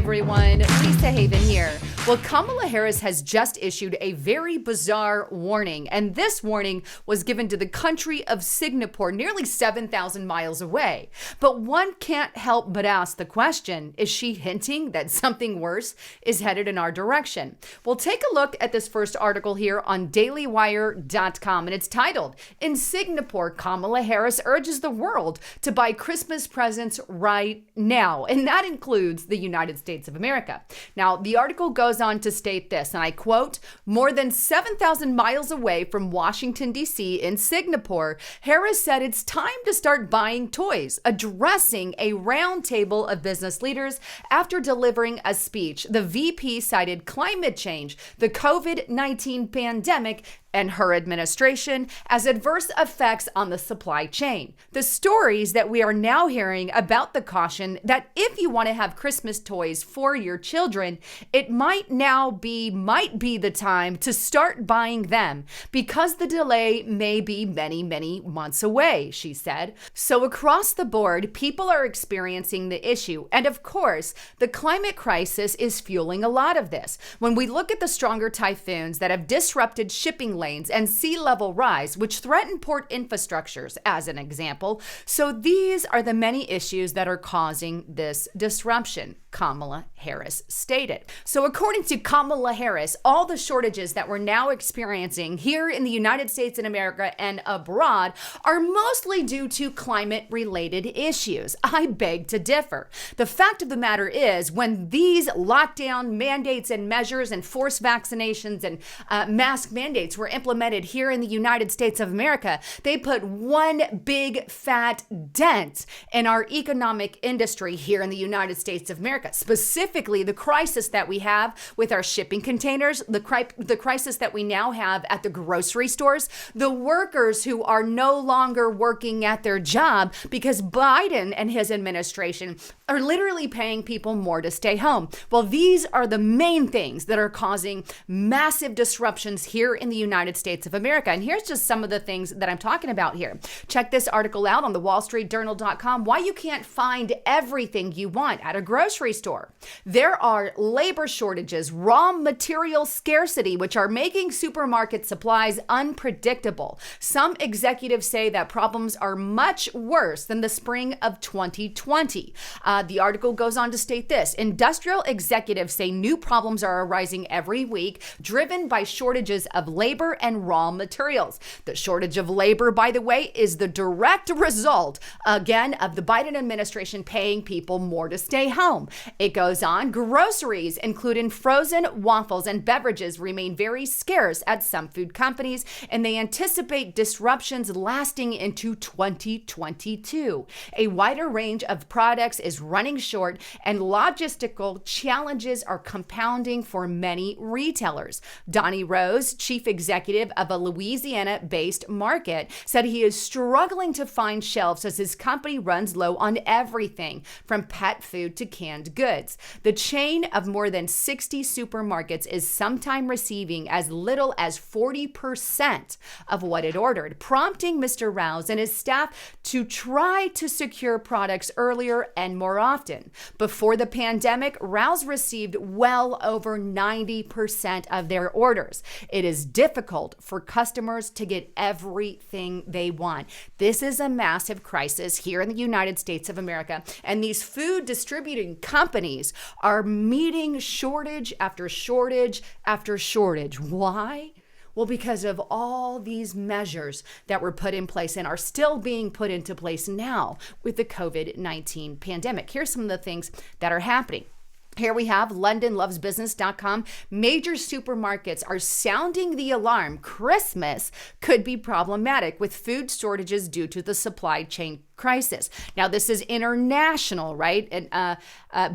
everyone. Lisa Haven here. Well, Kamala Harris has just issued a very bizarre warning, and this warning was given to the country of Singapore, nearly 7,000 miles away. But one can't help but ask the question, is she hinting that something worse is headed in our direction? Well, take a look at this first article here on dailywire.com, and it's titled, "In Singapore, Kamala Harris urges the world to buy Christmas presents right now," and that includes the United States of America. Now, the article goes on to state this, and I quote, "More than 7,000 miles away from Washington, D.C. in Singapore, Harris said it's time to start buying toys," addressing a roundtable of business leaders after delivering a speech. The VP cited climate change, the COVID-19 pandemic, and her administration as adverse effects on the supply chain. The stories that we are now hearing about the caution that if you want to have Christmas toys for your children, it might be the time to start buying them because the delay may be many, many months away, she said. So across the board, people are experiencing the issue. And of course, the climate crisis is fueling a lot of this. When we look at the stronger typhoons that have disrupted shipping lanes and sea level rise, which threaten port infrastructures, as an example. So these are the many issues that are causing this disruption, Kamala Harris stated. So according to Kamala Harris, all the shortages that we're now experiencing here in the United States and America and abroad are mostly due to climate-related issues. I beg to differ. The fact of the matter is, when these lockdown mandates and measures and forced vaccinations and mask mandates were implemented here in the United States of America, they put one big fat dent in our economic industry here in the United States of America. Specifically, the crisis that we have with our shipping containers, the crisis that we now have at the grocery stores, the workers who are no longer working at their job because Biden and his administration are literally paying people more to stay home. Well, these are the main things that are causing massive disruptions here in the United States of America. And here's just some of the things that I'm talking about here. Check this article out on the wallstreetjournal.com, why you can't find everything you want at a grocery store. There are labor shortages, raw material scarcity, which are making supermarket supplies unpredictable. Some executives say that problems are much worse than the spring of 2020. The article goes on to state this: industrial executives say new problems are arising every week, driven by shortages of labor and raw materials. The shortage of labor, by the way, is the direct result, again, of the Biden administration paying people more to stay home. It goes on, groceries, including frozen waffles and beverages, remain very scarce at some food companies, and they anticipate disruptions lasting into 2022. A wider range of products is running short, and logistical challenges are compounding for many retailers. Donnie Rose, chief executive of a Louisiana-based market, said he is struggling to find shelves as his company runs low on everything from pet food to canned goods. The chain of more than 60 supermarkets is sometimes receiving as little as 40% of what it ordered, prompting Mr. Rouse and his staff to try to secure products earlier and more often. Before the pandemic, Rouse received well over 90% of their orders. It is difficult for customers to get everything they want. This is a massive crisis here in the United States of America, and these food distributing companies are meeting shortage after shortage after shortage. Why? Well, because of all these measures that were put in place and are still being put into place now with the COVID-19 pandemic. Here's some of the things that are happening. Here we have LondonLovesBusiness.com. Major supermarkets are sounding the alarm. Christmas could be problematic with food shortages due to the supply chain crisis. Now, this is international, right?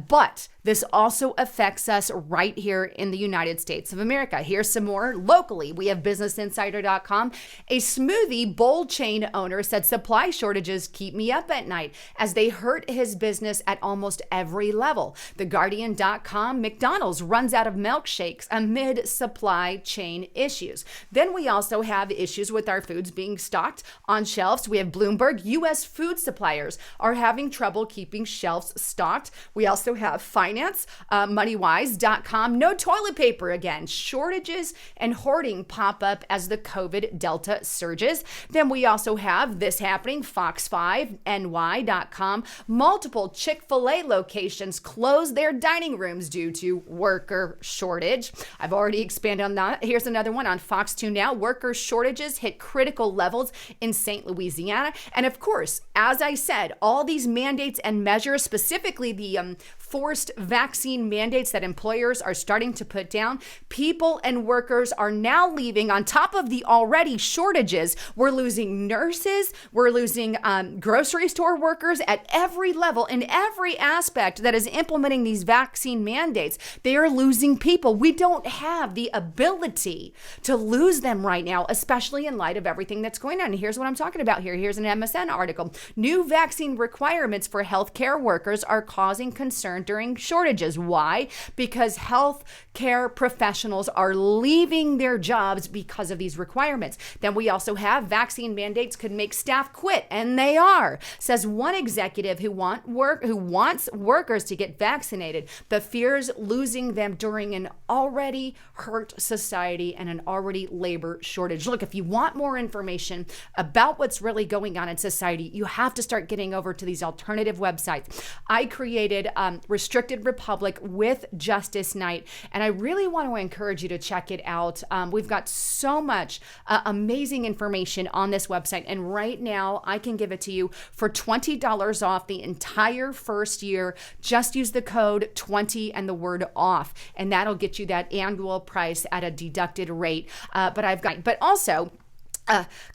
But this also affects us right here in the United States of America. Here's some more locally. We have BusinessInsider.com. A smoothie bowl chain owner said supply shortages keep me up at night as they hurt his business at almost every level. TheGuardian.com. McDonald's runs out of milkshakes amid supply chain issues. Then we also have issues with our foods being stocked on shelves. We have Bloomberg. U.S. food food suppliers are having trouble keeping shelves stocked. We also have finance, moneywise.com. No toilet paper again. Shortages and hoarding pop up as the COVID Delta surges. Then we also have this happening, Fox5ny.com. Multiple Chick-fil-A locations close their dining rooms due to worker shortage. I've already expanded on that. Here's another one on Fox 2 Now. Worker shortages hit critical levels in St. Louisiana. And of course, as I said, all these mandates and measures, specifically the forced vaccine mandates that employers are starting to put down, people and workers are now leaving. On top of the already shortages, we're losing nurses, we're losing grocery store workers at every level, in every aspect that is implementing these vaccine mandates. They are losing people. We don't have the ability to lose them right now, especially in light of everything that's going on. And here's what I'm talking about here. Here's an MSN article. New vaccine requirements for healthcare workers are causing concern during shortages. Why? Because healthcare professionals are leaving their jobs because of these requirements. Then we also have vaccine mandates could make staff quit, and they are, says one executive who wants workers to get vaccinated, but fears losing them during an already hurt society and an already labor shortage. Look, if you want more information about what's really going on in society, you have to start getting over to these alternative websites. I created Restricted Republic with Justice Night, and I really want to encourage you to check it out. We've got so much amazing information on this website, and right now I can give it to you for $20 off the entire first year. Just use the code 20 and the word off, and that'll get you that annual price at a deducted rate. But also,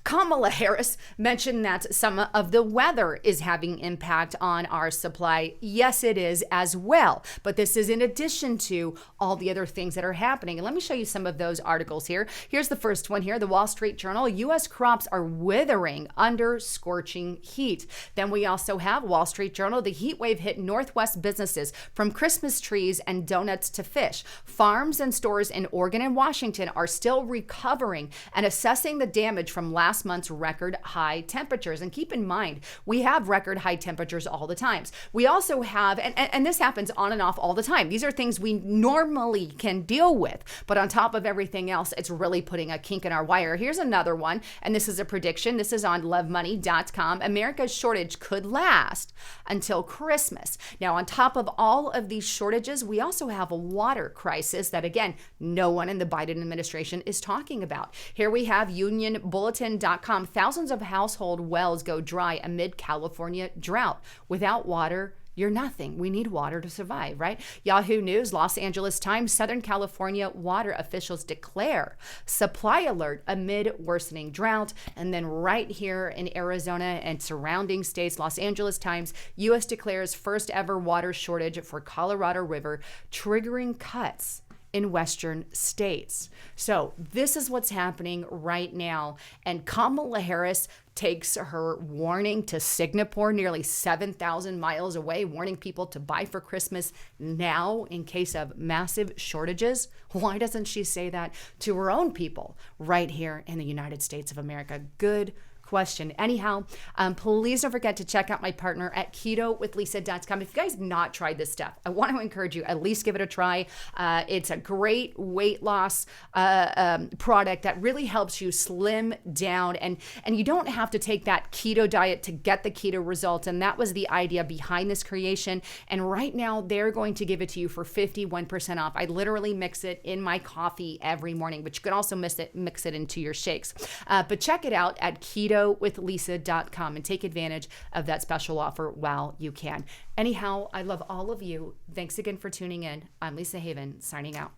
Kamala Harris mentioned that some of the weather is having impact on our supply. Yes, it is as well. But this is in addition to all the other things that are happening. And let me show you some of those articles here. Here's the first one here, the Wall Street Journal. U.S. crops are withering under scorching heat. Then we also have Wall Street Journal. The heat wave hit Northwest businesses from Christmas trees and donuts to fish. Farms and stores in Oregon and Washington are still recovering and assessing the damage from last month's record high temperatures. And keep in mind, we have record high temperatures all the time. We also have, and this happens on and off all the time. These are things we normally can deal with. But on top of everything else, it's really putting a kink in our wire. Here's another one, and this is a prediction. This is on lovemoney.com. America's shortage could last until Christmas. Now, on top of all of these shortages, we also have a water crisis that, again, no one in the Biden administration is talking about. Here we have UnionBulletin.com. Thousands of household wells go dry amid California drought. Without water, you're nothing. We need water to survive, right? Yahoo News, Los Angeles Times, Southern California water officials declare supply alert amid worsening drought. And then right here in Arizona and surrounding states, Los Angeles Times, U.S. declares first ever water shortage for Colorado River, triggering cuts in Western states. So this is what's happening right now. And Kamala Harris takes her warning to Singapore, nearly 7,000 miles away, warning people to buy for Christmas now in case of massive shortages. Why doesn't she say that to her own people right here in the United States of America? Good question. Anyhow, please don't forget to check out my partner at ketowithlisa.com. If you guys have not tried this stuff, I want to encourage you, at least give it a try. It's a great weight loss product that really helps you slim down, and you don't have to take that keto diet to get the keto results. And that was the idea behind this creation. And right now they're going to give it to you for 51% off. I literally mix it in my coffee every morning, but you can also mix it into your shakes. But check it out at ketowithlisa.com and take advantage of that special offer while you can. Anyhow, I love all of you. Thanks again for tuning in. I'm Lisa Haven, signing out.